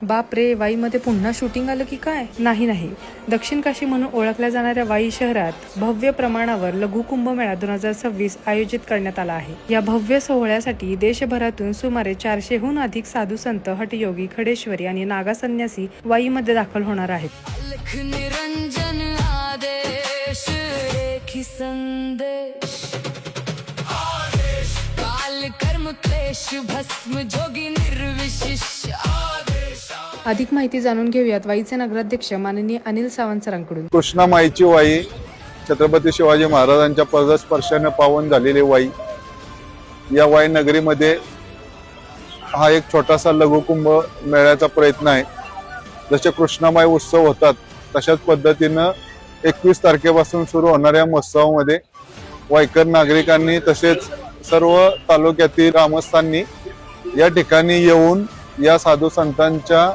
बाप रे, वाईमध्ये पुन्हा शूटिंग आलं की काय? नाही, दक्षिण काशी म्हणून ओळखल्या जाणाऱ्या वाई शहरात भव्य प्रमाणावर लघु कुंभमेळा 2026 आयोजित करण्यात आला आहे। या भव्य सोहळ्यासाठी देशभरातून सुमारे 400हून अधिक साधू संत, हठयोगी, खडेश्वरी आणि नागा संन्यासी वाईमध्ये दाखल होणार आहेत। अधिक माहिती जाणून घेऊयात वाईचे नगराध्यक्ष माननीय अनिल सावंत सरांकडून। कृष्णामाईची वाई, छत्रपती शिवाजी महाराजांच्या पदस्पर्शाने पावन झालेली वाई, या वाई नगरीमध्ये हा एक छोटासा लघुकुंभ मेळ्याचा प्रयत्न आहे। जसे कृष्णामाई उत्सव होतात तशाच पद्धतीनं 21 तारखेपासून सुरू होणाऱ्या महोत्सवामध्ये वाईकर नागरिकांनी तसेच सर्व तालुक्यातील ग्रामस्थांनी या ठिकाणी येऊन या साधू संतांच्या